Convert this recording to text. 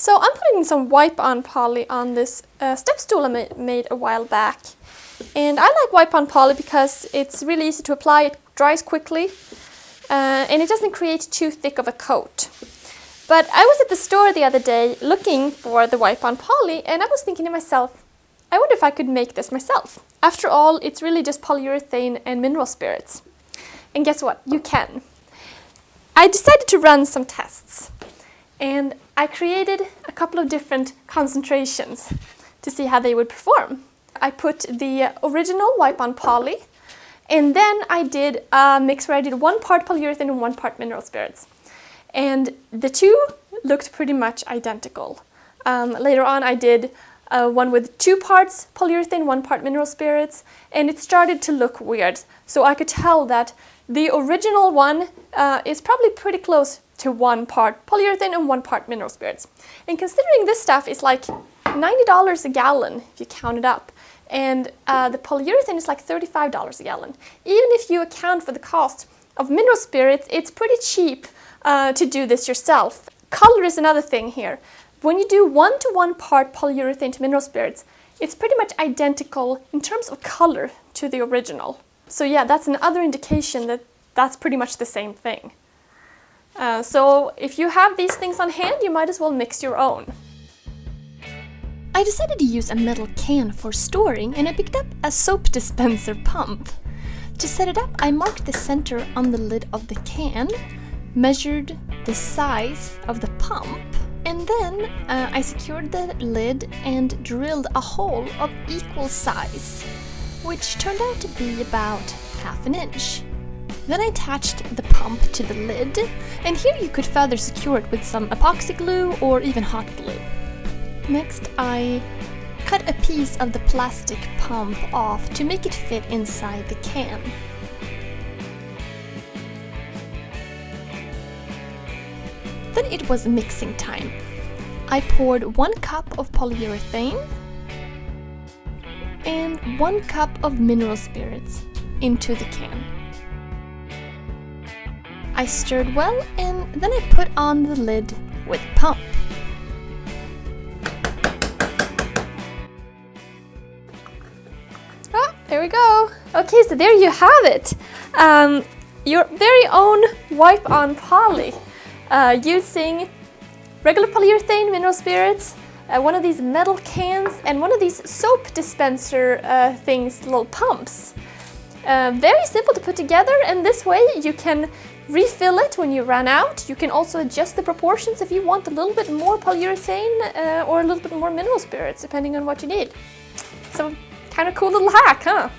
So I'm putting some wipe-on poly on this step stool I made a while back. And I like wipe-on poly because it's really easy to apply, it dries quickly, and it doesn't create too thick of a coat. But I was at the store the other day looking for the wipe-on poly, and I was thinking to myself, I wonder if I could make this myself. After all, it's really just polyurethane and mineral spirits. And guess what? You can. I decided to run some tests, and I created a couple of different concentrations to see how they would perform. I put the original wipe-on poly, and then I did a mix where I did 1 part polyurethane and 1 part mineral spirits. And the two looked pretty much identical. Later on I did one with 2 parts polyurethane, 1 part mineral spirits, and it started to look weird. So I could tell that the original one is probably pretty close to 1 part polyurethane and 1 part mineral spirits. And considering this stuff is like $90 a gallon if you count it up, and the polyurethane is like $35 a gallon. Even if you account for the cost of mineral spirits, it's pretty cheap to do this yourself. Color is another thing here. When you do 1-to-1 part polyurethane to mineral spirits, it's pretty much identical in terms of color to the original. So yeah, that's another indication that that's pretty much the same thing. So if you have these things on hand, you might as well mix your own. I decided to use a metal can for storing, and I picked up a soap dispenser pump. To set it up, I marked the center on the lid of the can, measured the size of the pump, and then I secured the lid and drilled a hole of equal size, which turned out to be about ½ inch. Then I attached the pump to the lid, and here you could further secure it with some epoxy glue or even hot glue. Next, I cut a piece of the plastic pump off to make it fit inside the can. Then it was mixing time. I poured 1 cup of polyurethane and 1 cup of mineral spirits into the can. I stirred well, and then I put on the lid with pump. There we go. Okay, so there you have it. Your very own wipe-on poly using regular polyurethane, mineral spirits, one of these metal cans, and one of these soap dispenser things, little pumps. Very simple to put together, and this way you can refill it when you run out. You can also adjust the proportions if you want a little bit more polyurethane or a little bit more mineral spirits, depending on what you need. So, kind of cool little hack, huh?